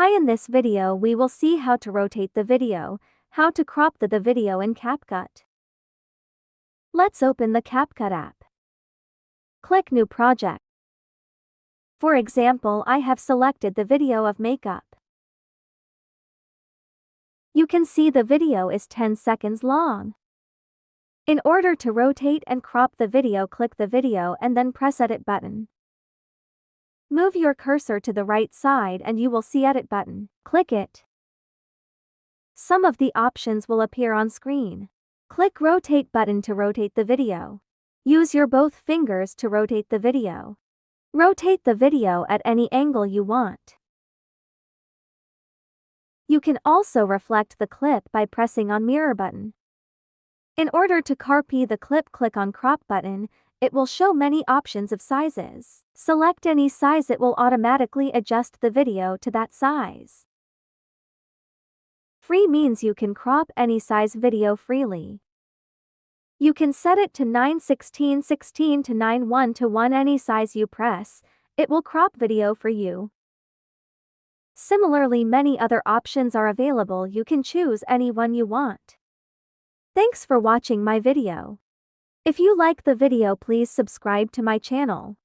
Hi, in this video we will see how to rotate the video, how to crop the video in CapCut. Let's open the CapCut app. Click New Project. For example, I have selected the video of makeup. You can see the video is 10 seconds long. In order to rotate and crop the video, click the video and then press Edit button. Move your cursor to the right side and you will see Edit button. Click it. Some of the options will appear on screen. Click Rotate button to rotate the video. Use your both fingers to rotate the video. Rotate the video at any angle you want. You can also reflect the clip by pressing on Mirror button. In order to copy the clip, click on Crop button. It will show many options of sizes. Select any size, it will automatically adjust the video to that size. Free means you can crop any size video freely. You can set it to 9:16:16 to 9:1:1, any size you press, it will crop video for you. Similarly, many other options are available, you can choose any one you want. Thanks for watching my video. If you like the video, please subscribe to my channel.